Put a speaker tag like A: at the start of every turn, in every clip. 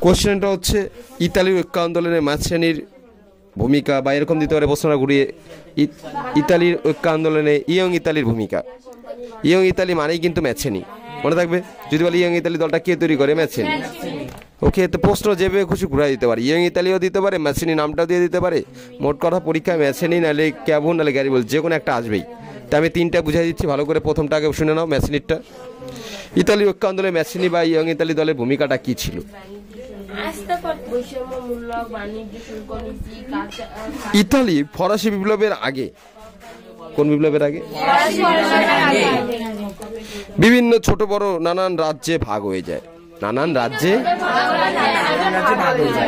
A: কোশ্চেনটা হচ্ছে ইতালির ঐক্য আন্দোলনে মাঝশ্রেণীর ভূমিকা, বা এরকম দিতে পারে প্রশ্নটা ঘুরিয়ে, ইতালির ঐক্য আন্দোলনে ইয়ং ইতালির ভূমিকা। ইয়ং ইতালি মানেই কিন্তু ম্যাচেনি, মনে থাকবে। যদি বলি ইয়ং ইতালি দলটা কে তৈরি করে, ম্যাচেনি। ওকে, তো প্রশ্ন যেভাবে খুশি ঘুরাই দিতে পারে, ইয়ং ইতালিও দিতে পারে, ম্যাচেনি নামটাও দিয়ে দিতে পারে। মোট কথা পরীক্ষায় ম্যাচেনি নাহলে ক্যাভন নাহলে গ্যারিবল যে কোনো একটা আসবেই। তা আমি তিনটা বুঝাই দিচ্ছি ভালো করে। প্রথমটা আগে শুনে নাও, ম্যাচেনিরটা। ইতালি ঐক্য আন্দোলনে ম্যাচেনি বা ইয়ং ইতালি দলের ভূমিকাটা কি ছিল? ইতালি ফরাসি বিপ্লবের আগে, কোন বিপ্লবের আগে? বিভিন্ন ছোট বড় নানান রাজ্যে ভাগ হয়ে যায়। নানান রাজ্যে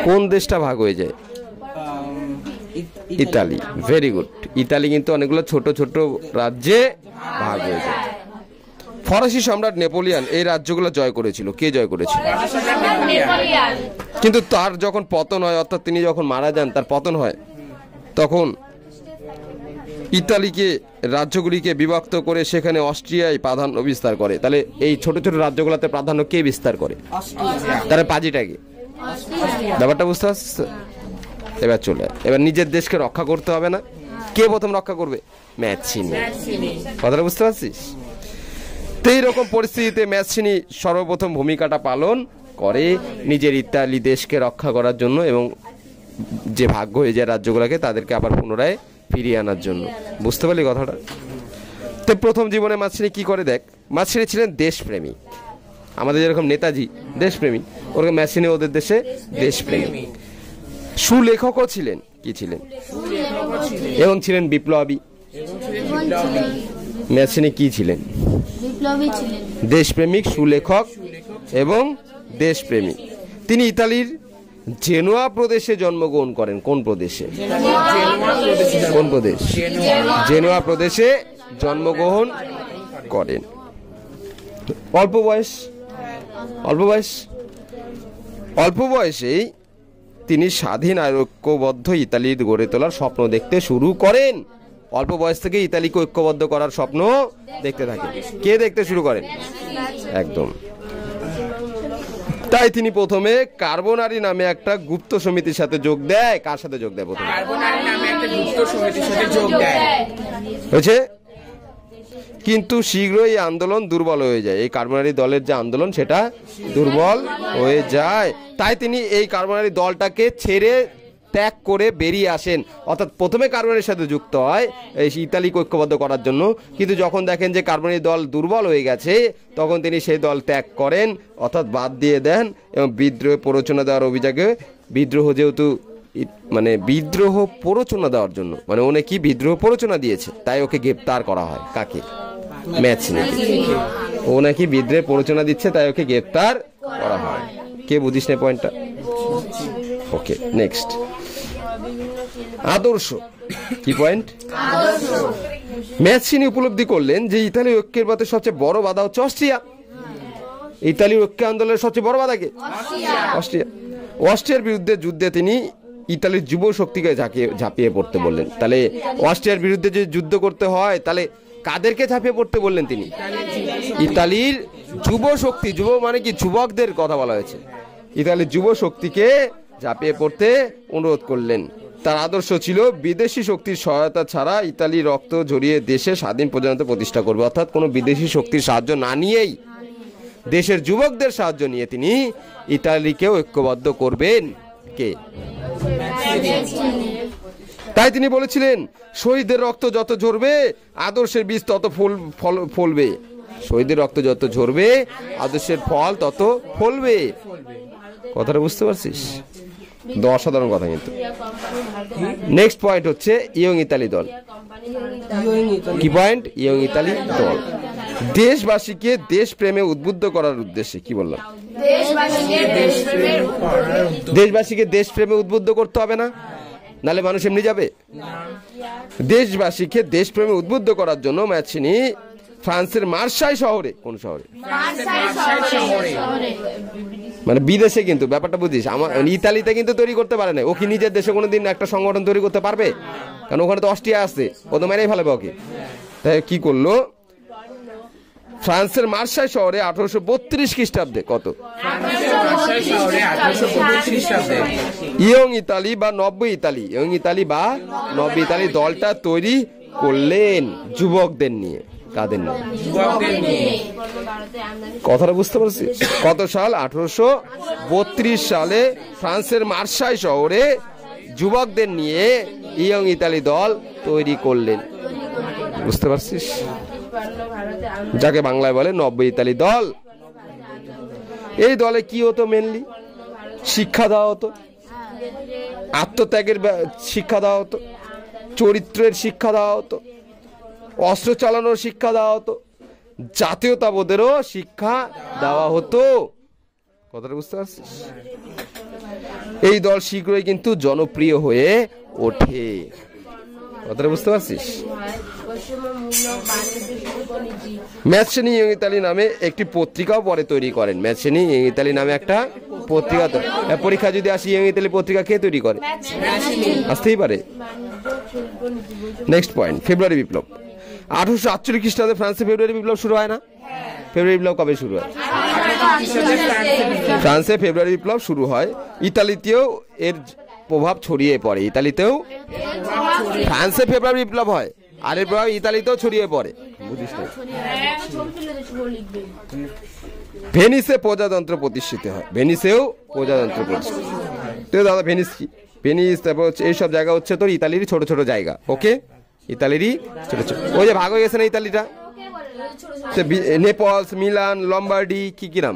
A: কোন দেশটা ভাগ হয়ে যায়? ইতালি। Very good. ইতালি কিন্তু অনেকগুলো ছোট ছোট রাজ্যে ভাগ হয়ে যায়। ফরাসি সম্রাট নেপোলিয়ান এই রাজ্যগুলো জয় করেছিল। কে জয় করেছিল? কিন্তু তার যখন পতন হয়, অর্থাৎ তিনি যখন মারা যান, তার পতন হয়, তখন ইতালিকে রাজ্যগুলিকে বিভক্ত করে সেখানে অস্ট্রিয়ায় প্রাধান্য বিস্তার করে। তাহলে এই ছোট ছোট রাজ্যগুলোতে প্রাধান্য কে বিস্তার করে? তারা পাজিটাকে। ব্যাপারটা বুঝতে পারছো? এবার চলে, এবার নিজের দেশকে রক্ষা করতে হবে না। কে প্রথম রক্ষা করবে? ম্যাচেনি। কথাটা বুঝতে পারছিস? তো এইরকম পরিস্থিতিতে ম্যাচেনি সর্বপ্রথম ভূমিকাটা পালন করে নিজের ইতালি দেশকে রক্ষা করার জন্য, এবং যে ভাগ্য হয়ে যায় রাজ্যগুলোকে তাদেরকে আবার পুনরায় ফিরিয়ে আনার জন্য। বুঝতে পারলি কথাটা? তো প্রথম জীবনে মাঝশ্রেণী কি করে দেখ, মাঝশ্রেণী ছিলেন দেশপ্রেমী। আমাদের যেরকম নেতাজি দেশপ্রেমী, ওরকম মাঝশ্রেণী ওদের দেশে দেশপ্রেমী। সুলেখকও ছিলেন। কি ছিলেন? এবং ছিলেন বিপ্লবী। মাঝশ্রেণী কি ছিলেন? দেশপ্রেমিক, সুলেখক এবং দেশপ্রেমী। তিনি ইতালির জেনোয়া প্রদেশে জন্মগ্রহণ করেন। কোন প্রদেশে? কোন প্রদেশ? জেনোয়া প্রদেশে জন্মগ্রহণ করেন। অল্প বয়স, অল্প বয়স, অল্প বয়সেই তিনি স্বাধীন আর ঐক্যবদ্ধ ইতালির গড়ে তোলার স্বপ্ন দেখতে শুরু করেন। অল্প বয়স থেকে ইতালিকে ঐক্যবদ্ধ করার স্বপ্ন দেখতে থাকেন। কে দেখতে শুরু করেন? একদম। তাই তিনি প্রথমে কার্বোনারি নামে একটা গুপ্ত সমিতির সাথে যোগ দেয়। কার সাথে যোগ দেয়? প্রথমে কার্বোনারি নামে একটা গুপ্ত সমিতির সাথে যোগ দেয়। হয়েছে, কিন্তু শীঘ্রই এই আন্দোলন দুর্বল হয়ে যায়। এই কার্বোনারি দলের যে আন্দোলন সেটা দুর্বল হয়ে যায়। তাই তিনি এই কার্বোনারি দলটাকে ছেড়ে ত্যাগ করে বেরিয়ে আসেন। অর্থাৎ প্রথমে কার্বোনারির সাথে যুক্ত হয় এই ইতালিকে ঐক্যবদ্ধ করার জন্য, কিন্তু যখন দেখেন যে কার্বোনারি দল দুর্বল হয়ে গেছে তখন তিনি সেই দল ত্যাগ করেন, অর্থাৎ বাদ দিয়ে দেন, এবং বিদ্রোহে প্ররোচনা দেওয়ার অভিযোগে, বিদ্রোহ যেহেতু মানে বিদ্রোহ প্ররোচনা দেওয়ার জন্য, মানে উনি কি বিদ্রোহ প্ররোচনা দিয়েছে, তাই ওকে গ্রেপ্তার করা হয়। কাকে? ম্যাচেনিকে। ও নাকি বিদ্রোহে প্ররোচনা দিচ্ছে তাই ওকে গ্রেপ্তার করা হয়। কে বুঝিস না পয়েন্টটা? ওকে, নেক্সট। আদর্শ। কি পয়েন্ট? ম্যাচেনি উপলব্ধি করলেন যে ইতালি ঐক্যের পথে সবচেয়ে বড় বাধা হচ্ছে অস্ট্রিয়া। ইতালি ঐক্য আন্দোলনের সবচেয়ে বড় বাধা কে? অস্ট্রিয়া। অস্ট্রিয়ার বিরুদ্ধে যুদ্ধে তিনি ইতালির যুব শক্তিকে ঝাঁপিয়ে পড়তে বললেন। তাহলে অস্ট্রিয়ার বিরুদ্ধে যে যুদ্ধ করতে হয়, তাহলে কাদেরকে ঝাঁপিয়ে পড়তে বললেন তিনি? ইতালির যুব শক্তি। যুব মানে কি? যুবকদের কথা বলা হয়েছে। ইতালির যুব শক্তিকে ঝাঁপিয়ে পড়তে অনুরোধ করলেন। তার আদর্শ ছিল বিদেশি শক্তির সহায়তা ছাড়া ইতালি রক্ত ঝরিয়ে দেশে স্বাধীন প্রজাতন্ত্র প্রতিষ্ঠা করবে। অর্থাৎ কোনো বিদেশি শক্তির সাহায্য না নিয়েই দেশের যুবকদের সাহায্য নিয়ে তিনি ইতালিকে ঐক্যবদ্ধ করবেন। কে? তাই তিনি বলেছিলেন, শহীদের রক্ত যত ঝরবে আদর্শের বীজ তত ফলবে। শহীদের রক্ত যত ঝরবে আদর্শের ফল তত ফলবে। কথাটা বুঝতে পারছিস? অসাধারণ কথা। কিন্তু নেক্সট পয়েন্ট হচ্ছে ইয়ং ইতালি দল। কি পয়েন্ট? ইয়ং ইতালি দল দেশবাসীকে দেশপ্রেমে উদ্বুদ্ধ করার উদ্দেশ্যে। কি বললাম? দেশবাসীকে দেশপ্রেমে উদ্বুদ্ধ করতে হবে না, নালে মানুষ এমনি যাবে। দেশবাসীকে দেশপ্রেমে উদ্বুদ্ধ করার জন্য ম্যাচেনি ফ্রান্সের মার্সাই শহরে, কোন শহরে? মানে বিদেশে, কিন্তু ব্যাপারটা বুঝিস, আমার ইতালিতে কিন্তু তৈরি করতে পারে না। ও কি নিজের দেশে কোনোদিন একটা সংগঠন তৈরি করতে পারবে? কারণ ওখানে তো অস্ট্রিয়া আছে, ও তো মেরেই ফেলবে ওকে। তাই কি করলো? ফ্রান্সের মার্সাই শহরে 1832 খ্রিস্টাব্দে কত ইয়ং ইতালি বা নব্য ইতালি দলটা তৈরি করলেন যুবকদের নিয়ে। কাদের নিয়ে? কথাটা বুঝতে পারছি? কত সাল? 1832 সালে ফ্রান্সের মার্সাই শহরে যুবকদের নিয়ে ইয়ং ইতালি দল তৈরি করলেন। বুঝতে পারছিস? যাকে বাংলায় বলে নব্য ইতালি দল। এই দলে কি হতো? মেনলি শিক্ষা দেওয়া হতো, আত্মত্যাগের শিক্ষা দেওয়া হতো, চরিত্রের শিক্ষা দেওয়া হতো, অস্ত্র চালানোর শিক্ষা দেওয়া হতো, জাতীয়তাবোধেরও শিক্ষা দেওয়া হতো। কথাটা বুঝতে পারছিস? এই দল শীঘ্রই কিন্তু জনপ্রিয় হয়ে ওঠে। কথাটা বুঝতে পারছিস? ম্যাচেনি ইয়ং ইতালি নামে একটি পত্রিকাও পরে তৈরি করেন। ম্যাচেনি ইয়ং ইতালি নামে একটা পত্রিকা, পরীক্ষা যদি আসি ইয়ং ইতালি পত্রিকা কে তৈরি করে? আসতেই পারে। নেক্সট পয়েন্ট, ফেব্রুয়ারি বিপ্লব। 1848 খ্রিস্টাব্দে ফ্রান্সে ফেব্রুয়ারি বিপ্লব শুরু হয় না? ফেব্রুয়ারি বিপ্লব কবে শুরু হয়? ফ্রান্সে ফেব্রুয়ারি বিপ্লব শুরু হয়। ইতালিতেও এর প্রভাব ছড়িয়ে পড়ে। ইতালিতেও ফ্রান্সে ফেব্রুয়ারি বিপ্লব হয়, আর এর প্রভাব ইতালিতেও ছড়িয়ে পড়ে। বুঝিস না? ভেনিসে প্রজাতন্ত্র প্রতিষ্ঠিত হয়। ভেনিসেও প্রজাতন্ত্র প্রতিষ্ঠিত। তো দাদা ভেনিস কি? ভেনিস তারপর এইসব জায়গা হচ্ছে তোর ইতালির ছোট ছোট জায়গা। ওকে, ইতালিরই ছোট ছোট। ওই যে ভাগ হয়ে গেছে না ইতালিটা, নেপলস, মিলান, লম্বার্ডি, কি নাম,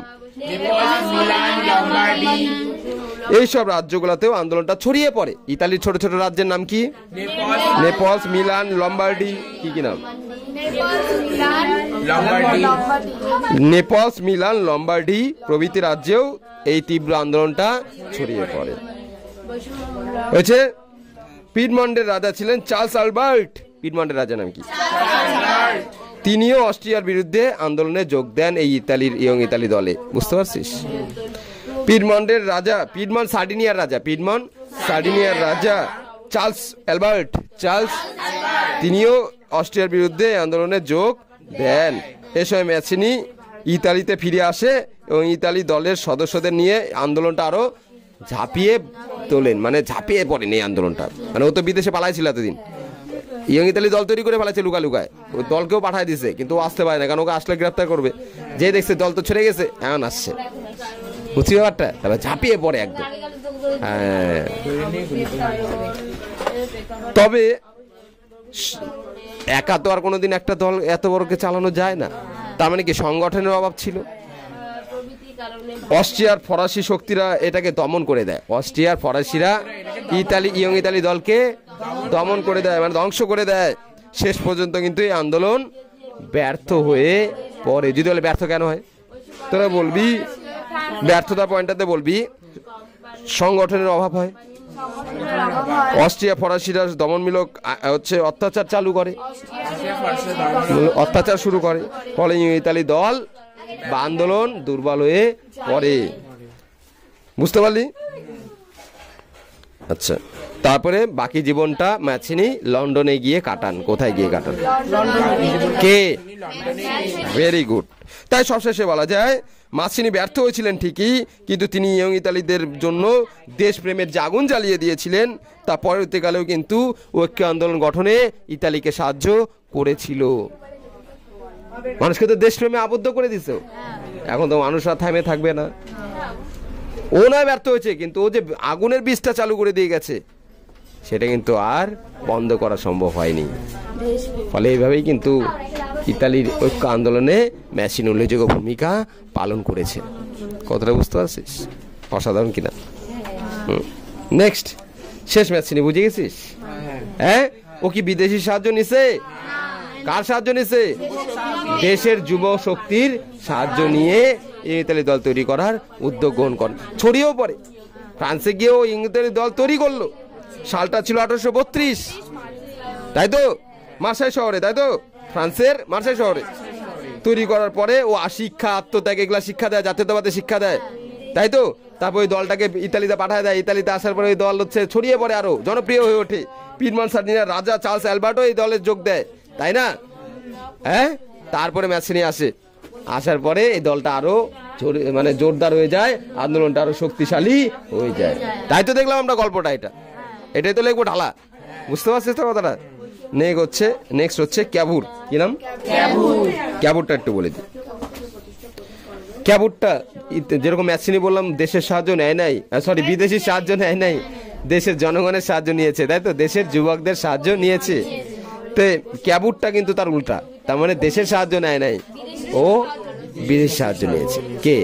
A: এইসব রাজ্যগুলোতেও আন্দোলনটা ছড়িয়ে পড়ে। ইতালির ছোট ছোট রাজ্যের নাম কি? নেপলস, মিলান, লম্বার্ডি, কি নাম? নেপলস, মিলান, লম্বার্ডি প্রভৃতি রাজ্যেও এই তীব্র আন্দোলনটা ছড়িয়ে পড়ে। হয়েছে পিডমন্টের রাজা ছিলেন চার্লস আলবার্ট। পিডমন্টের রাজা নাম কি? তিনিও অস্ট্রিয়ার বিরুদ্ধে আন্দোলনে যোগ দেন এই ইতালির ইয়ং ইতালি দলে। বুঝতে পারছিস? পিডমন্টের রাজা, পিডমন্ট সার্ডিনিয়ার রাজা চার্লস আলবার্ট, তিনিও অস্ট্রিয়ার বিরুদ্ধে আন্দোলনে যোগ দেন। এ সময় ম্যাচিনি ইতালিতে ফিরে আসে এবং ইতালি দলের সদস্যদের নিয়ে আন্দোলনটা আরো ঝাঁপিয়ে তোলেন, মানে ঝাঁপিয়ে পড়েন এই আন্দোলনটা। মানে ও তো বিদেশে পালাইছিল এতদিন, ইয়ং ইতালি দল তৈরি করে ফেলাচ্ছে লুকায়। ওই দলকেও পাঠায় দিছে, কিন্তু ও আসতে পারে না, কারণ ওকে আসলে গ্রেপ্তার করবে। যে দেখছে দল তো ছেড়ে গেছে, এমন আসছে। বুঝছি ব্যাপারটা? তারপর ঝাঁপিয়ে পড়ে একদম। হ্যাঁ, তবে একা তো আর কোনোদিন একটা দল এত বড়কে চালানো যায় না। তার মানে কি সংগঠনের অভাব ছিল? অস্ট্রিয়ার ফরাসি শক্তিরা এটাকে দমন করে দেয়। অস্ট্রিয়ার ফরাসিরা ইয়ং ইতালি দলকে দমন করে দেয়, মানে ধ্বংস করে দেয়। শেষ পর্যন্ত কিন্তু এই আন্দোলন ব্যর্থ হয়ে পড়ে। যদি বলে ব্যর্থ কেন হয়, তোরা বলবি ব্যর্থতা পয়েন্টটাতে বলবি সংগঠনের অভাব হয়। অস্ট্রিয়া ফরাসিরা দমনমূলক অত্যাচার চালু করে, অত্যাচার শুরু করে, ফলে ইতালি দল বা আন্দোলন দুর্বল হয়ে পড়ে। বুঝতে পারলি? আচ্ছা, তারপরে বাকি জীবনটা ম্যাচিনি লন্ডনে গিয়ে কাটান। কোথায় গিয়ে কাটান? কে? Very good. তাই সবশেষে বলা যায় মাসিনি ব্যর্থ হয়েছিলেন ঠিকই, কিন্তু তিনি ইয়ং ইতালিদের জন্য দেশপ্রেমের যে আগুন জ্বালিয়ে দিয়েছিলেন তা পরবর্তীকালেও কিন্তু ঐক্য আন্দোলন গঠনে ইতালিকে সাহায্য করেছিল। মানুষকে তো দেশপ্রেমে আবদ্ধ করে দিছে। এখন তো মানুষ আর থামে থাকবে না। ও নয় ব্যর্থ হয়েছে, কিন্তু ও যে আগুনের বীজটা চালু করে দিয়ে গেছে সেটা কিন্তু আর বন্ধ করা সম্ভব হয়নি। ফলে এইভাবেই কিন্তু ইতালির ঐক্য আন্দোলনে ম্যাচিনি উল্লেখযোগ্য ভূমিকা পালন করেছে। কথাটা বুঝতে পারছিস? অসাধারণ কিনা? নেক্সট, শেষ ম্যাচিনি, বুঝে গেছিস? হ্যাঁ, ও কি বিদেশি সাহায্য নিছে? কার সাহায্য নিছে? দেশের যুব শক্তির সাহায্য নিয়ে ইতালি দল তৈরি করার উদ্যোগ গ্রহণ করেন। ছড়িয়েও পড়ে। ফ্রান্সে গিয়েও ইতালি দল তৈরি করলো। সালটা ছিল 1832, তাই তো? মার্সাই শহরে, তাই তো? ফ্রান্সের মার্সাই শহরে তৈরি করার পরে ও শিক্ষা, আত্মত্যাগ, এগুলা শিক্ষা দেয়, জাতীয়তাবাদের শিক্ষা দেয়, তাই তো? তারপর ওই দলটাকে ইতালিতে পাঠায় দেয়। ইতালিতে আসার পরে ওই দল ছড়িয়ে পড়ে, আরো জনপ্রিয় হয়ে ওঠে। পিডমন্ট সার্ডিনিয়ার রাজা চার্লস আলবার্টও এই দলে যোগ দেয়, তাই না? হ্যাঁ, তারপরে ম্যাচিনি আসে। আসার পরে এই দলটা আরো মানে জোরদার হয়ে যায়, আন্দোলনটা আরো শক্তিশালী হয়ে যায়। তাই তো দেখলাম আমরা গল্পটা, এটাই তো লিখবো ঢালা। বুঝতে পারছিস তো কথাটা? নেক্সট হচ্ছে ক্যাবুর। কি নাম? ক্যাবুরটা একটু বলে দিই। ক্যাবুরটা যেরকম ম্যাচিনি বললাম, দেশের সাহায্য নেয় নাই, সরি বিদেশি সাহায্য নেয় নাই, দেশের জনগণের সাহায্য নিয়েছে, তাই তো? দেশের যুবকদের সাহায্য নিয়েছে। তো ক্যাবুরটা কিন্তু তার উল্টা, তার মানে দেশের সাহায্য নেয় নাই, ও বিদেশি সাহায্য নিয়েছে। কে?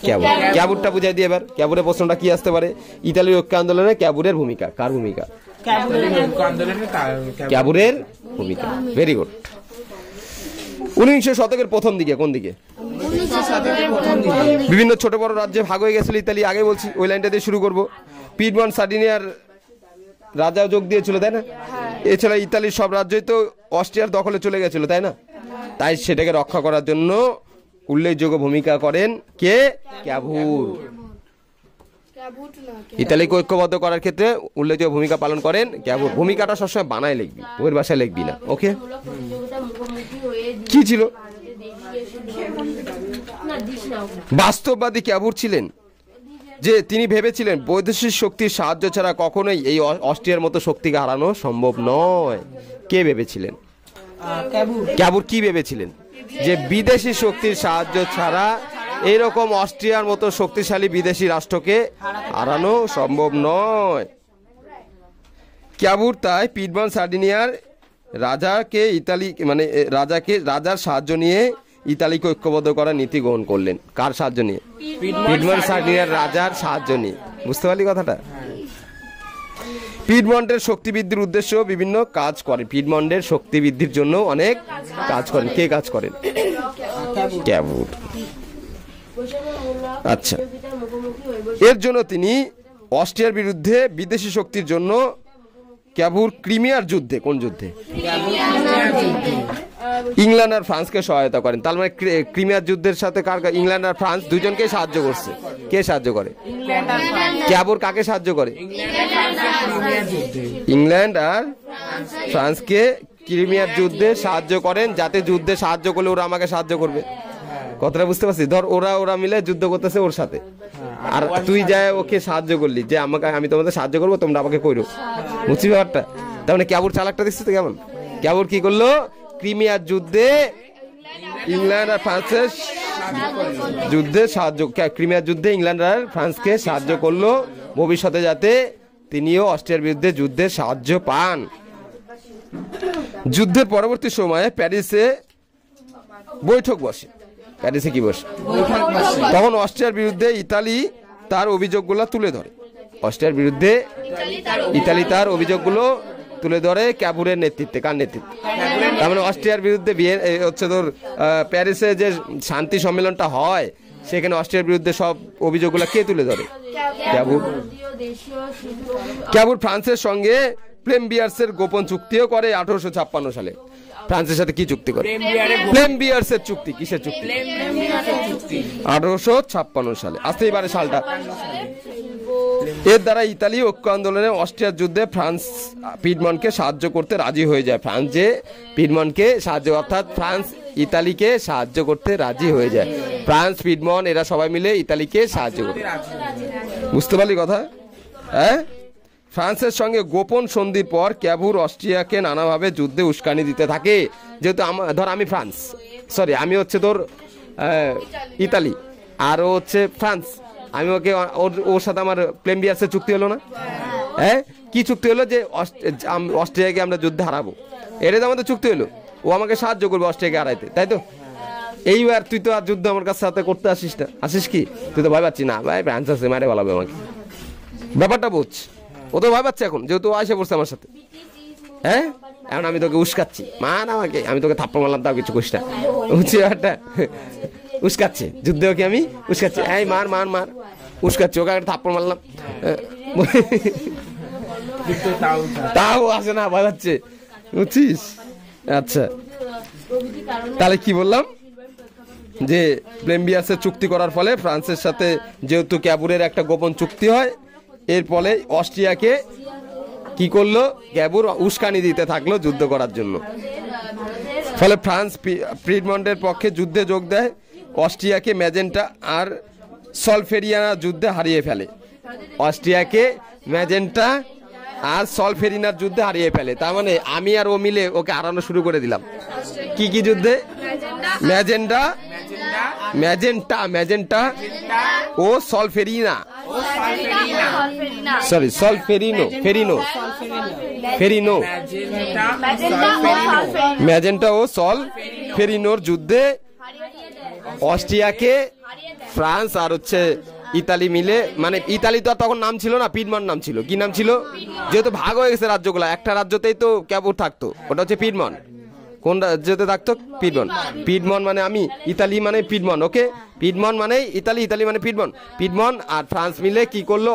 A: ক্যাবুর। ক্যাবুরটা বুঝাই দিয়ে এবার। ক্যাবুরের প্রশ্নটা কি আসতে পারে? ইতালির ঐক্য আন্দোলনে ক্যাবুরের ভূমিকা। কার ভূমিকা? ক্যাবুরের ভূমিকা। Very good. 19 শতকের প্রথম দিকে, কোন দিকে? বিভিন্ন ছোট বড় রাজ্যে ভাগ হয়ে গেছিল ইতালি, আগে বলছি, ওই লাইনটা দিয়ে শুরু করবো। পিডমন্ট সার্ডিনিয়ার রাজাও যোগ দিয়েছিল, তাই না? এছাড়া ইতালির সব রাজ্যই তো অস্ট্রিয়ার দখলে চলে গেছিল, তাই না? তাই সেটাকে রক্ষা করার জন্য উল্লেখযোগ্য ভূমিকা করেন কে? ক্যাবুর। ইতালিকে ঐক্যবদ্ধ করার ক্ষেত্রে উল্লেখযোগ্য ভূমিকা পালন করেন ক্যাবুর। ভূমিকাটা সবসময় বানায় লিখবি, বইয়ের ভাষায় লিখবি না, ওকে? কি ছিল? বাস্তববাদী ক্যাবুর ছিলেন, যে তিনি ভেবেছিলেন বৈদেশিক শক্তির সাহায্য ছাড়া কখনোই এই অস্ট্রিয়ার মতো শক্তিকে হারানো সম্ভব নয়। কে ভেবেছিলেন? ক্যাবুর কি ভেবেছিলেন? যে বিদেশি শক্তির সাহায্য ছাড়া এইরকম অস্ট্রিয়ার মতো শক্তিশালী বিদেশি রাষ্ট্রকে হারানো সম্ভব নয়। ক্যাবুর তাই পিডমন্ট সার্ডিনিয়ার রাজাকে রাজার সাহায্য নিয়ে ইতালিকে ঐক্যবদ্ধ করার নীতি গ্রহণ করলেন। কার সাহায্য নিয়ে? পিডমন্ট সার্ডিনিয়ার রাজার সাহায্য নিয়ে। বুঝতে পারলি কথাটা? পিডমন্টের শক্তি বৃদ্ধির উদ্দেশ্য বিভিন্ন কাজ করে। পিডমন্টের শক্তি বৃদ্ধির জন্য অনেক কাজ করেন। কে কাজ করেন? ক্যাবুর। আচ্ছা, এর জন্য তিনি অস্ট্রিয়ার বিরুদ্ধে বিদেশি শক্তির জন্য ক্যাবুর ক্রিমিয়ার যুদ্ধে, কোন যুদ্ধে? ইংল্যান্ড আর ফ্রান্সকে সহায়তা করেন। তার মানে ক্রিমিয়ার যুদ্ধের সাথে কার? ইংল্যান্ড আর ফ্রান্স দুজনকে সাহায্য করছে। কে সাহায্য করে? ক্যাবুর কাকে সাহায্য করে? ইংল্যান্ড আর ফ্রান্সকে ক্রিমিয়ার যুদ্ধে সাহায্য করেন, যাতে যুদ্ধে সাহায্য করলে ওরা আমাকে সাহায্য করবে। কথাটা বুঝতে পারছিস? ধর ওরা মিলে যুদ্ধ করতেছে ওর সাথে, আর তুই যায় ওকে সাহায্য করলি যে আমি তোমাদের সাহায্য করবো, তোমরা আমাকে কইরো। বুঝছি ব্যাপারটা? তার মানে ক্যাবুর চালাকটা দিচ্ছে তো কেমন? ক্যাবুর কি করলো? ক্রিমিয়ার যুদ্ধে ইংল্যান্ড আর ফ্রান্সের যুদ্ধে সাহায্য, ক্রিমিয়ার যুদ্ধে ইংল্যান্ড আর ফ্রান্সকে সাহায্য করলো, ভবিষ্যতে যাতে তিনিও অস্ট্রিয়ার বিরুদ্ধে যুদ্ধে সাহায্য পান। যুদ্ধের পরবর্তী সময়ে প্যারিসে বৈঠক বসে। প্যারিসে কি বসে? তখন অস্ট্রিয়ার বিরুদ্ধে ইতালি তার অভিযোগগুলো তুলে ধরে। অস্ট্রিয়ার বিরুদ্ধে ইতালি তার অভিযোগগুলো তুলে ধরে ক্যাবুরের নেতৃত্বে। কার নেতৃত্বে? তার মানে অস্ট্রিয়ার বিরুদ্ধে হচ্ছে তোর প্যারিসে যে শান্তি সম্মেলনটা হয়, সেখানে অস্ট্রিয়ার বিরুদ্ধে সব অভিযোগগুলো কে তুলে ধরে? ক্যাবুর। ক্যাবুর ফ্রান্সের সঙ্গে প্লেমবিয়ার্সের গোপন চুক্তিও করে 1856 সালে। ফ্রান্সের সাথে কি চুক্তি করে? প্লেমবিয়ার্সের চুক্তি। কিসের চুক্তি? 1856 সালে। আসতেই পারে সালটা। এর দ্বারা ইতালি ঐক্য আন্দোলনে অস্ট্রিয়ার যুদ্ধে ফ্রান্স পিডমন্টকে সাহায্য করতে রাজি হয়ে যায়। ফ্রান্স যে পিডমন্টকে সাহায্য, অর্থাৎ ফ্রান্স ইতালিকে সাহায্য করতে রাজি হয়ে যায়। ফ্রান্স, পিডমন্ট এরা সবাই মিলে ইতালিকে সাহায্য করে। বুঝতে পারলি কথা? হ্যাঁ। ফ্রান্সের সঙ্গে গোপন সন্ধির পর ক্যাবুর অস্ট্রিয়াকে নানাভাবে যুদ্ধে উস্কানি দিতে থাকে। যেহেতু ধর আমি ফ্রান্স, সরি আমি হচ্ছে তোর ইতালি, আর ও হচ্ছে ফ্রান্স, আমি ওকে ওর সাথে আমার প্লেমবিয়ার্সের চুক্তি হলো না? হ্যাঁ, কি চুক্তি হলো? যে অস্ট্রিয়াকে আমরা যুদ্ধে হারাবো, এটাই তো আমাদের চুক্তি হলো। ও আমাকে সাহায্য করবে অস্ট্রিয়াকে হারাইতে, তাই তো? এইবার তুই তো আর যুদ্ধ আমার কাছে সাথে করতে আসিস না, আসিস কি? তুই তো ভয় পাচ্ছি না ভাই, ফ্রান্স আছে মারে বলাবে আমাকে। ব্যাপারটা বুঝ। ও তো ভয় পাচ্ছে এখন, যেহেতু আসে পড়ছে আমার সাথে। হ্যাঁ, এখন আমি তোকে উস্কাচ্ছি, মান আমাকে, আমি তোকে থাপ্পড় মারলাম তাও কিছু করিস না। বুঝছি ব্যাপারটা? উস্কাচ্ছে যুদ্ধে ওকে আমি উস্কাচ্ছি, এই মার মার মার, উস্কাচ্ছি ওকে, একটা থাপ্পড় মারলাম, তাও আসে না, ভয় পাচ্ছে। বুঝছিস? আচ্ছা, তাহলে কি বললাম? যে প্লেমবিয়ার্সের চুক্তি করার ফলে ফ্রান্সের সাথে যেহেতু ক্যাবুরের একটা গোপন চুক্তি হয়, এর ফলে অস্ট্রিয়াকে কি করলো? ক্যাবুর উস্কানি দিতে থাকলো যুদ্ধ করার জন্য। ফলে ফ্রান্স পিডমন্টের পক্ষে যুদ্ধে যোগ দেয়। অস্ট্রিয়াকে ম্যাজেন্টা আর সলফেরিয়ানা যুদ্ধে হারিয়ে ফেলে। অস্ট্রিয়াকে ম্যাজেন্টা আর সলফেরিনার যুদ্ধে হারিয়ে ফেলে। তার মানে আমি আর ও মিলে ওকে হারানো শুরু করে দিলাম। কি কি যুদ্ধে? ম্যাজেন্টা ম্যাজেন্টা ও সলফেরিনা, সরি সলফেরিনো, ফেরিনো ম্যাজেন্টা ও সলফেরিনোর যুদ্ধে অস্ট্রিয়াকে ফ্রান্স আর হচ্ছে ইতালি মিলে, মানে ইতালি তো আর তখন নাম ছিল না, পিডমন্ট নাম ছিল। কি নাম ছিল? যেহেতু ভাগ হয়ে গেছে রাজ্যগুলো, একটা রাজ্যতেই তো ক্যাপুর থাকতো, ওটা হচ্ছে পিডমন্ট। কোন রাজ্যতে থাকতো? পিডমন্ট। পিডমন্ট মানে আমি, ইতালি মানে পিডমন্ট। ওকে, পিডমন্ট মানে ইতালি, ইতালি মানে পিডমন্ট। পিডমন্ট আর ফ্রান্স মিলে কি করলো?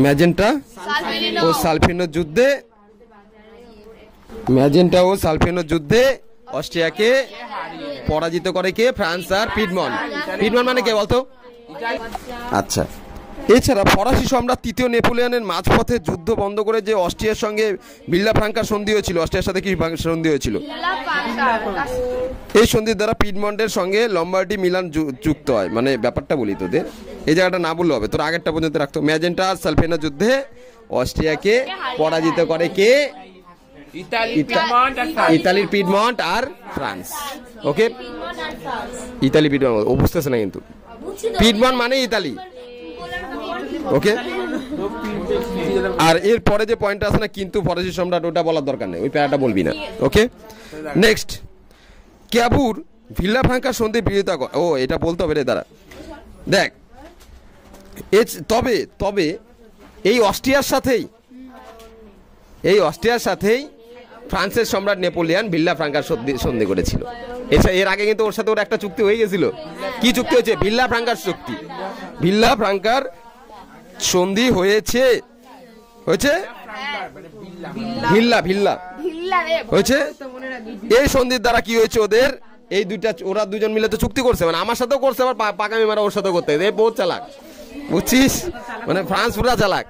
A: ম্যাজেন্টা ও সালফেরিনোর যুদ্ধে, ম্যাজেন্টা ও সালফেরিনোর যুদ্ধে অস্ট্রিয়াকে পরাজিত করে কে? ফ্রান্স আর পিডমন্ট। পিডমন্ট মানে কে বলতো? আচ্ছা, এছাড়া ফরাসি সম্রাট তৃতীয় নেপোলিয়নের মাঝপথে যুদ্ধ বন্ধ করে যে অস্ট্রিয়ার সঙ্গে ভিল্লা ফ্রাঙ্কার সন্ধি হয়েছিল, অস্ট্রিয়ার সাথে কি সন্ধি হয়েছিল? এই সন্ধির দ্বারা পিডমন্টের সঙ্গে লম্বার্ডি মিলান যুক্ত হয়। মানে ব্যাপারটা বলি তোদের, এই জায়গাটা না বললে হবে, তোর আগেরটা পর্যন্ত রাখতো। ম্যাজেন্টা আর সালফেরিনোর যুদ্ধে অস্ট্রিয়াকে পরাজিত করে কে? ইতালির পিডমন্ট আর ফ্রান্স। ওকে, ইতালি পিডমন্ট, ও বুঝতেছে না কিন্তু। পিডমন্ট মানে ইতালি। ওকে, আর এর পরে যে পয়েন্ট আছে না, কিন্তু ফরাসি সম্রাট, ওটা বলার দরকার নেই, ওই প্যারাটা বলবি না। ওকে, নেক্সট, ক্যাবুর ভিল্লা ফ্রাঙ্কার সন্ধি বিরোধিতা করে। ও, এটা বলতে হবে রে, দাঁড়া দেখ। তবে এই অস্ট্রিয়ার সাথেই ফ্রান্সের সম্রাট নেপোলিয়ান ভিল্লা ফ্রাঙ্কার সন্ধি করেছিল। এর আগে কিন্তু ওর সাথে ওর একটা চুক্তি হয়ে গেছিল। কি চুক্তি হয়েছে? ভিল্লা ফ্রাঙ্কার চুক্তি। ভিল্লা ফ্রাঙ্কার সন্ধি হয়েছে ভিল্লা হয়েছে। এই সন্ধির দ্বারা কি হয়েছে? ওদের এই ওরা দুজন মিলে তো চুক্তি করছে, মানে আমার সাথেও করছে, আবার পাকামি মারা ওর সাথেও করতে। বহুত চালাক, বুঝছিস? মানে ফ্রান্স পুরা চালাক,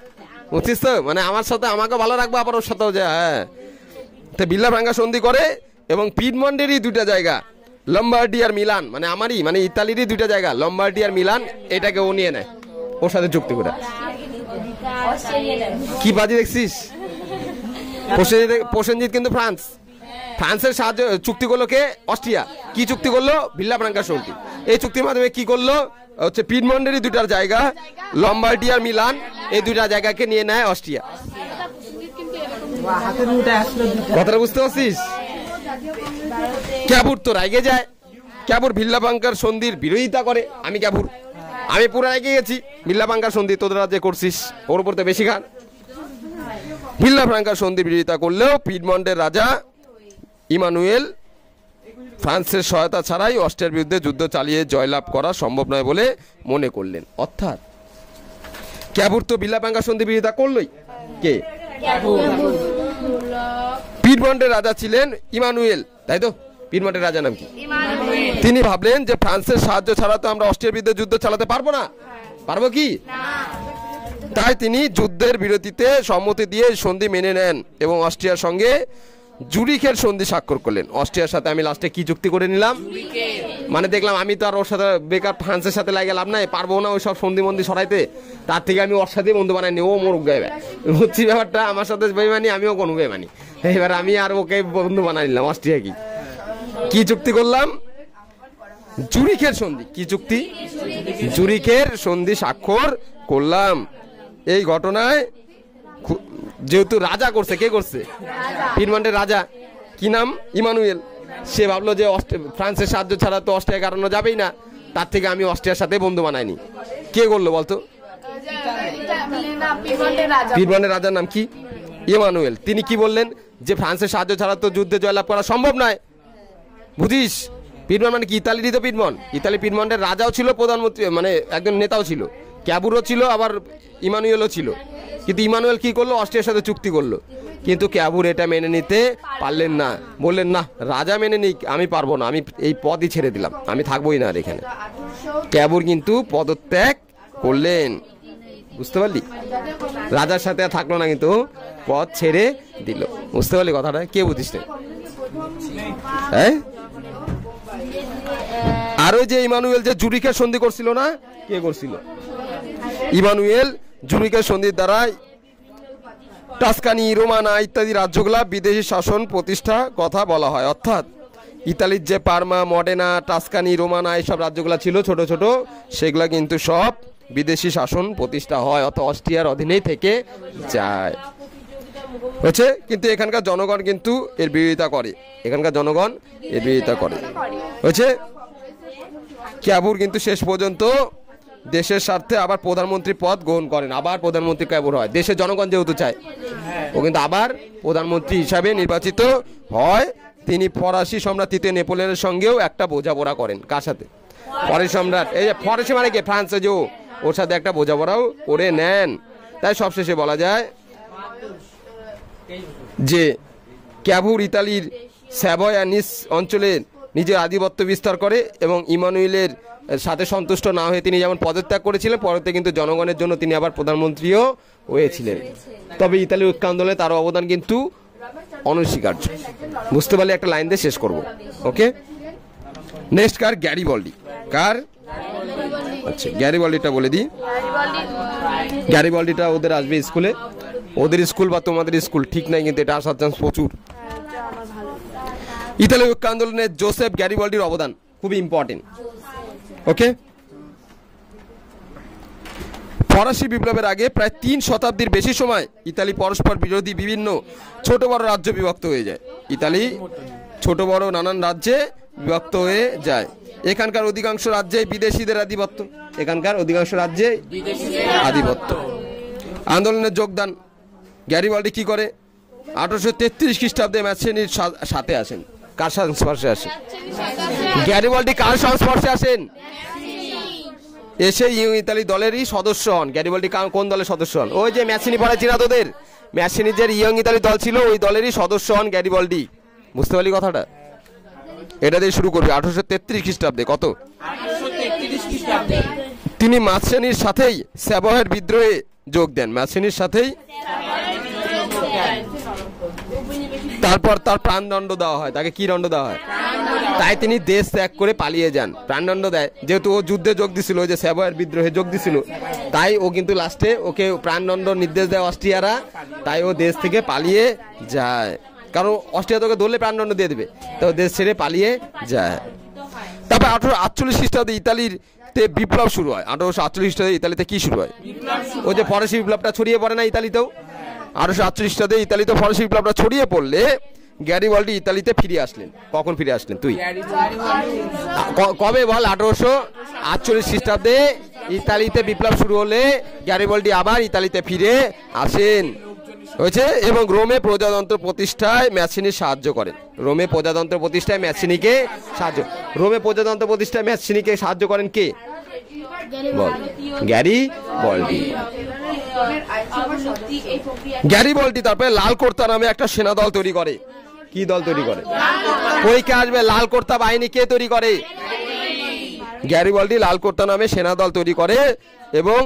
A: বুঝছিস তো? মানে আমার সাথে আমাকে ভালো রাখবো, আবার ওর সাথেও যায়। হ্যাঁ, তো ভিল্লা ফ্রাঙ্কার সন্ধি করে, এবং পিডমন্টেরই দুইটা জায়গা, লম্বার্ডি আর মিলান, মানে আমারই, মানে ইতালিরই দুইটা জায়গা, লম্বার্ডি আর মিলান, এটাকে ও নিয়ে নেয় ওর সাথে চুক্তি করে। কি বাজি দেখছিস? প্রসেনজিৎ কিন্তু ফ্রান্সের সাহায্য চুক্তি করলো কে? অস্ট্রিয়া। কি চুক্তি করলো? ভিল্লা ফ্রাঙ্কার সন্ধি। এই চুক্তির মাধ্যমে কি করলো? হচ্ছে পিডমন্টেরই দুইটার জায়গা, লম্বার্ডি আর মিলান, এই দুইটা জায়গাকে নিয়ে নেয় অস্ট্রিয়া। কথাটা বুঝতে পারছিস? ক্যাবুর তো রাগে যায়, ক্যাবুর ভিল্লা ফ্রাঙ্কার সন্ধির বিরোধিতা করে। আমি পুরো রেগে গেছি, ভিল্লা ফ্রাঙ্কার সন্ধি তোরা যে করছিস ওর উপর তো বেশি খান। ভিল্লা ফ্রাঙ্কার সন্ধির বিরোধিতা করলেও পিডমন্টের রাজা ইমানুয়েল ফ্রান্সের সহায়তা ছাড়াই অস্ট্রিয়ার বিরুদ্ধে যুদ্ধ চালিয়ে জয়লাভ করা সম্ভব নয় বলে মনে করলেন। অর্থাৎ ক্যাবুর তো ভিল্লা ফ্রাঙ্কার সন্ধি বিরোধিতা করলই। কে? পিডমন্টের রাজা ছিলেন ইমানুয়েল, তাই তো? পিডমন্টের রাজা নাম কি? তিনি ভাবলেন যে ফ্রান্সের সাহায্য ছাড়া তো আমরা অস্ট্রিয়ার বিরুদ্ধে যুদ্ধ চালাতে পারবো না। পারবো কি? তাই তিনি যুদ্ধের বিরতিতে সম্মতি দিয়ে সন্ধি মেনে নেন এবং অস্ট্রিয়ার সঙ্গে জুরিখের সন্ধি স্বাক্ষর করলেন। অস্ট্রিয়ার সাথে আমি লাস্টে কি চুক্তি করে নিলাম? মানে দেখলাম আমি তো আর ওর সাথে বেকার ফ্রান্সের সাথে লাগে লাভ নাই, পারবো না ওই সব সন্ধি মন্দি সরাইতে, তার থেকে আমি ওর সাথে বন্ধু বানাইনি, ও মোর গায়ে বুঝছি ব্যাপারটা। আমার সাথে বেমানি, আমিও কোনো বেমানি। এবার আমি আর ওকে বন্ধু বানাই নিলাম অস্ট্রিয়া। কি চুক্তি করলাম? জুরিখের সন্ধি। কি চুক্তি? জুরিখের সন্ধি স্বাক্ষর করলাম। এই ঘটনায় যেহেতু রাজা করছে, কে করছে? পিডমন্টের রাজা। কি নাম? ইমানুয়েল। সে ভাবলো যে ফ্রান্সের সাহায্য ছাড়া তো অস্ট্রিয়া কাটানো যাবেই না, তার থেকে আমি অস্ট্রিয়ার সাথে বন্ধু বানাইনি। কে করলো বলতো? পিডমন্টের রাজার নাম কি? ইমানুয়েল। তিনি কি বললেন? যে ফ্রান্সের সাহায্য ছাড়া তো যুদ্ধে জয়লাভ করা সম্ভব নয়। বুঝিস? পিডমন্ট মানে কি? ইতালিরই তো পিডমন্ট। ইতালি পিডমন্টের রাজাও ছিল, প্রধানমন্ত্রী মানে একজন নেতাও ছিল, ক্যাবুরও ছিল, আবার ইমানুয়েলও ছিল। কিন্তু ইমানুয়েল কি করলো? অস্ট্রিয়ার সাথে চুক্তি করলো। কিন্তু ক্যাবুর এটা মেনে নিতে পারলেন না, বললেন না রাজা মেনে নিক, আমি পারবো না, আমি এই পদই ছেড়ে দিলাম, আমি থাকবোই না আর এখানে। ক্যাবুর কিন্তু পদত্যাগ করলেন, বুঝতে পারলি? রাজার সাথে আর থাকলো না, কিন্তু পদ ছেড়ে দিল। বুঝতে পারলি কথাটা? কে বুঝিস না? হ্যাঁ, আর ওই যে ইমানুয়েল যে জুরিখের সন্ধি করছিল না, কে করছিল? ইমানুয়েল জুরিখের সন্ধির দ্বারা টাস্কানি, রোমানা ইত্যাদি রাজ্যগুলা বিদেশি শাসন প্রতিষ্ঠা কথা বলা হয়। অর্থাৎ ইতালির যে পারমা, মডেনা, টাস্কানি, রোমানা এইসব রাজ্যগুলা ছিল ছোট ছোট, সেগুলা কিন্তু সব বিদেশি শাসন প্রতিষ্ঠা হয়, অর্থাৎ অস্ট্রিয়ার অধীনেই থেকে যায় হচ্ছে। কিন্তু এখানকার জনগণ কিন্তু এর বিরোধিতা করে, এখানকার জনগণ এর বিরোধিতা করে হচ্ছে। ক্যাবুর কিন্তু শেষ পর্যন্ত দেশের স্বার্থে আবার প্রধানমন্ত্রী পদ গ্রহণ করেন, আবার প্রধানমন্ত্রী ক্যাবুর হয়। দেশের জনগণ যেহেতু চায়, ও কিন্তু আবার প্রধানমন্ত্রী হিসাবে নির্বাচিত হয়। তিনি ফরাসি সম্রাট তৃতীয় নেপোলিয়নের সঙ্গেও একটা বোঝাপড়া করেন। কার সাথে? ফরাসি সম্রাট, এই যে ফরাসি মানে কে? ফ্রান্সে, যে ওর সাথে একটা বোঝাপড়াও করে নেন। তাই সবশেষে বলা যায় যে ক্যাবুর ইতালির স্যাভয়া নিস অঞ্চলে নিজের আধিপত্য বিস্তার করে এবং ইমানুয়েলের সাথে সন্তুষ্ট না হয়ে তিনি যেমন পদত্যাগ করেছিলেন, পরবর্তী কিন্তু জনগণের জন্য তিনি আবার প্রধানমন্ত্রীও হয়েছিলেন। তবে ইতালি ঐক্য আন্দোলনে তার অবদান কিন্তু অনস্বীকার্য। বুঝতে পারলে একটা লাইন দিয়ে শেষ করব। ওকে, নেক্সট কার? গ্যারিবল্ডি। কার? আচ্ছা, গ্যারিবল্ডিটা বলে দিই। গ্যারিবল্ডিটা ওদের আসবে স্কুলে, ওদের স্কুল বা তোমাদের স্কুল ঠিক নাই, কিন্তু এটা আসার চান্স প্রচুর। ইতালি ঐক্য আন্দোলনে জোসেফ গ্যারিবল্ডির অবদান খুবই ইম্পর্টেন্ট। ওকে, ফরাসি বিপ্লবের আগে প্রায় 3 শতাব্দীর বেশি সময় ইতালি পরস্পর বিরোধী বিভিন্ন ছোট বড় রাজ্য বিভক্ত হয়ে যায়। ইতালি ছোট বড় নানান রাজ্যে বিভক্ত হয়ে যায়। এখানকার অধিকাংশ রাজ্যে বিদেশিদের আধিপত্য, এখানকার অধিকাংশ রাজ্যে আধিপত্য। আন্দোলনের যোগদান গ্যারিবল্ডি কি করে? 1833 খ্রিস্টাব্দে ম্যাসেনির সাথে আসেন। কার সংস্পর্শে আসেন? গ্যারিবল্ডি কার সংস্পর্শে আসেন? এসে ইতালি দলেরই সদস্য হন। গ্যারিবল্ডি কোন দলের সদস্য হন? ওই যে ম্যাসিনি পড়াচ্ছি না তোদের, ম্যাসিনির যে ইয়ং ইতালি দল ছিল ওই দলেরই সদস্য হন গ্যারিবল্ডি। বুঝতে পারলি কথাটা? এটা দিয়ে শুরু করবি 1833 খ্রিস্টাব্দে। কত? তিনি ম্যাসিনির সাথেই স্যাভয়ের বিদ্রোহে যোগ দেন। ম্যাসিনির সাথেই, তারপর তার প্রাণদণ্ড দেওয়া হয়। তাকে কি দণ্ড দেওয়া হয়? তাই তিনি দেশ ত্যাগ করে পালিয়ে যান। প্রাণদণ্ড দেয় যেহেতু ও যুদ্ধে যোগ দিছিল, ওই যে স্যাভয়ের বিদ্রোহে যোগ দিছিল, তাই ও কিন্তু লাস্টে ওকে প্রাণদণ্ড নির্দেশ দেয় অস্ট্রিয়ারা, তাই ও দেশ থেকে পালিয়ে যায়। কারণ অস্ট্রিয়া তোকে ধরলে প্রাণদণ্ড দিয়ে দেবে, তো দেশ ছেড়ে পালিয়ে যায়। তারপর 1848 খ্রিস্টাব্দে ইতালির বিপ্লব শুরু হয়। 1848 খ্রিস্টাব্দে ইতালিতে কি শুরু হয়? ওই যে ফরাসি বিপ্লবটা ছড়িয়ে পড়ে না ইতালিতেও? 1848 খ্রিস্টাব্দে ইতালিতে ফরাসি বিপ্লবটা ছড়িয়ে পড়লে গ্যারিবল্ডি ইতালিতে ফিরে আসলেন। কখন ফিরে আসলেন তুই? কবে বল? 1848 খ্রিস্টাব্দে ইতালিতে বিপ্লব শুরু হলে গ্যারিবল্ডি আবার ইতালিতে ফিরে আসেন হয়েছে এবং রোমে প্রজাতন্ত্র প্রতিষ্ঠায় ম্যাসিনি সাহায্য করেন। রোমে প্রজাতন্ত্র প্রতিষ্ঠায় ম্যাসিনিকে সাহায্য, রোমে প্রজাতন্ত্র প্রতিষ্ঠায় ম্যাসিনিকে সাহায্য করেন কে? বল। গ্যারিবল্ডি। গ্যারিবল্ডি তারপরে লাল কোর্তা নামে একটা সেনা দল তৈরি করে। কি দল তৈরি করে? পরীক্ষা আসবে, লাল কোর্তা বাহিনী কে তৈরি করে? গ্যারিবল্ডি লাল কোর্তা নামে সেনা দল তৈরি করে এবং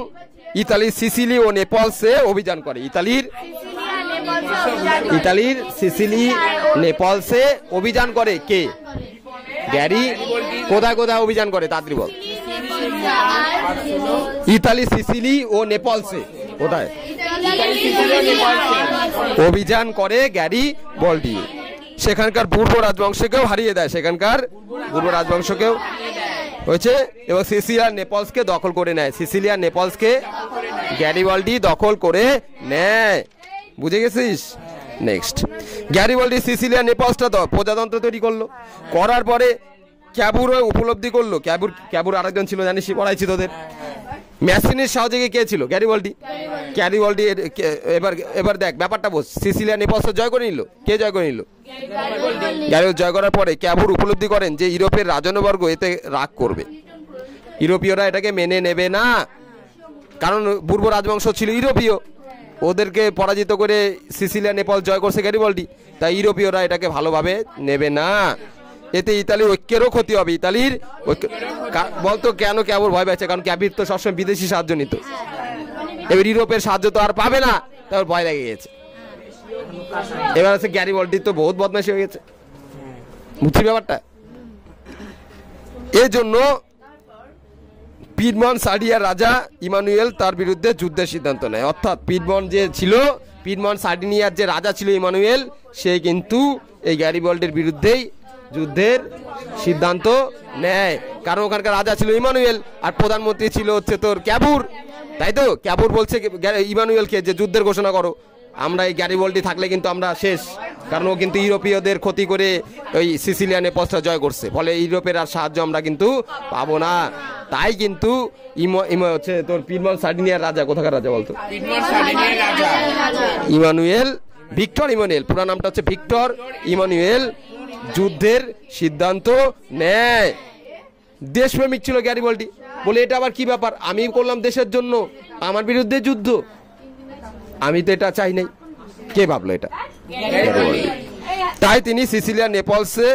A: ইতালির সিসিলি ও নেপলসে অভিযান করে। ইতালির সিসিলি নেপলসে অভিযান করে কে? গ্যারি। কোথায় কোথায় অভিযান করে তাড়াতাড়ি বল? ইতালি, সিসিলি ও নেপলসে। কোথায় অভিযান করে গ্যারিবল্ডি? সেখানকার পূর্ব রাজবংশকেও হারিয়ে দেয়, সেখানকার পূর্ব রাজবংশকেও হয়েছে এবং সিসিলিয়া নেপলসকে দখল করে নেয়। সিসিলিয়া নেপলসকে গ্যারিবল্ডি দখল করে নেয়। বুঝে গেছিস? নেক্সট, গ্যারিবল্ডি সিসিলিয়া নেপলসটা প্রজাতন্ত্র তৈরি করলো। করার পরে ক্যাবুরও উপলব্ধি করলো। ক্যাবুর আরেকজন ছিল, জানিস, পড়াইছি তোদের। ম্যাসিনির সহযোগী কে ছিল? গ্যারিবল্ডি। গ্যারিবল্ডি এবার দেখ ব্যাপারটা বোঝ। সিসিলিয়া নেপলস জয় করে নিল। কে জয় করে নিল? গ্যারিবল্ডি জয় করার পরে ক্যাবুর উপলব্ধি করেন যে ইউরোপের রাজন্যবর্গ এতে রাগ করবে, ইউরোপীয়রা এটাকে মেনে নেবে না, কারণ পূর্ব রাজবংশ ছিল ইউরোপীয়, ওদেরকে পরাজিত করে সিসিলিয়া নেপলস জয় করছে গ্যারিবল্ডি, তাই ইউরোপীয়রা এটাকে ভালোভাবে নেবে না। এতে ইতালির ঐক্যেরও ক্ষতি হবে। ইতালির বলতো কেন ক্যাবুর ভয় পাচ্ছে? কারণ ক্যাবির তো সবসময় বিদেশি সাহায্য নিত, এবার ইউরোপের সাহায্য তো আর পাবে না, তারপর ভয় লেগে গেছে। এবার হচ্ছে গ্যারিবল্ডি তো বহুত বদমাশি হয়ে গেছে। বুঝছি ব্যাপারটা? এই জন্য পিডমন্ট সার্ডিনিয়ার রাজা ইমানুয়েল তার বিরুদ্ধে যুদ্ধের সিদ্ধান্ত নেয়। অর্থাৎ পিডমন্ট যে ছিল, পিডমন্ট সার্ডিনিয়ার যে রাজা ছিল ইমানুয়েল, সে কিন্তু এই গ্যারিবল্ডির বিরুদ্ধেই যুদ্ধের সিদ্ধান্ত নেয়। কারণ ওখানকার রাজা ছিল ইমানুয়েল আর প্রধানমন্ত্রী ছিল হচ্ছে তোর ক্যাবুর, তাই তো? ক্যাবুর বলছে ইমানুয়েলকে যে যুদ্ধের ঘোষণা করো, আমরা এই গ্যারিবল্ডি থাকলে কিন্তু আমরা শেষ। কারণ ও কিন্তু ইউরোপীয়দের ক্ষতি করে ওই সিসিলিয়া নেপলসটা জয় করছে, ফলে ইউরোপের আর সাহায্য আমরা কিন্তু পাবো না। তাই কিন্তু হচ্ছে তোর পিডমন্ট সার্ডিনিয়ার রাজা, কোথাকার রাজা বলতো? ইমানুয়েল, ভিক্টর ইমানুয়েল, পুরো নামটা হচ্ছে ভিক্টর ইমানুয়েল, যুদ্ধের সিদ্ধান্ত নেয়। দেশপ্রেমিক ছিল গ্যারিবল্ডি, বলে এটা আবার কি ব্যাপার, আমি করলাম দেশের জন্য, আমার বিরুদ্ধে যুদ্ধ, আমি তো এটা চাই নাই। কে ভাবলো এটা? তাই তিনি সিসিলিয়া নেপলসে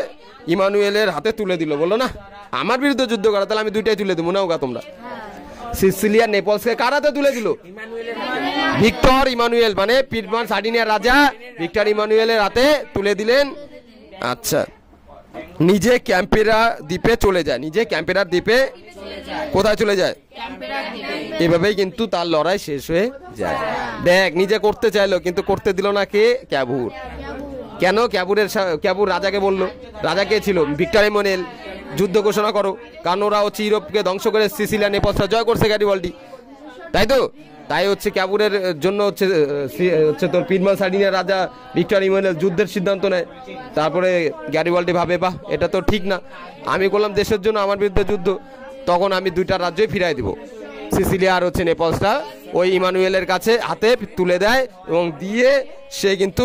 A: ইমানুয়েলের হাতে তুলে দিল, বললো না আমার বিরুদ্ধে যুদ্ধ করা, তাহলে আমি দুইটাই তুলে দেবো, নাও গা তোমরা। সিসিলিয়া নেপলসকে কার হাতে তুলে দিল? ভিক্টর ইমানুয়েল, মানে পিডমন্ট সার্ডিনিয়ার রাজা ভিক্টর ইমানুয়েলের হাতে তুলে দিলেন। আচ্ছা, নিজে ক্যাম্পেরা দ্বীপে চলে যায়, নিজে ক্যাম্পেরার দ্বীপে কোথায় চলে যায়? এভাবেই কিন্তু তার লড়াই শেষ হয়ে যায়। দেখ, নিজে করতে চাইলো কিন্তু করতে দিল না কে? ক্যাবুর। কেন? ক্যাবুর রাজাকে বললো, রাজা কে ছিল? ভিক্টর ইমানুয়েল, যুদ্ধ ঘোষণা করো, কারণ ওরা হচ্ছে ইউরোপকে ধ্বংস করে সিসিলিয়া নেপলসটা জয় করছে গ্যারিবল্ডি, তাই তো? তাই হচ্ছে ক্যাবুরের জন্য হচ্ছে তোর পিডমন্ট সার্ডিনিয়ার রাজা ভিক্টর ইমানুয়েল যুদ্ধের সিদ্ধান্ত নেয়। তারপরে গ্যারিবল্ডি ভাবে, বাহ, এটা তো ঠিক না, আমি করলাম দেশের জন্য, আমার বিরুদ্ধে যুদ্ধ, তখন আমি দুইটা রাজ্যই ফিরাই দিব। সিসিলিয়া আর হচ্ছে নেপলসটা ওই ইমানুয়েলের কাছে হাতে তুলে দেয় এবং দিয়ে সে কিন্তু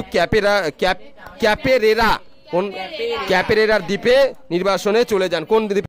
A: ক্যাপেরেরার দ্বীপে নির্বাসনে চলে যান। কোন দ্বীপে?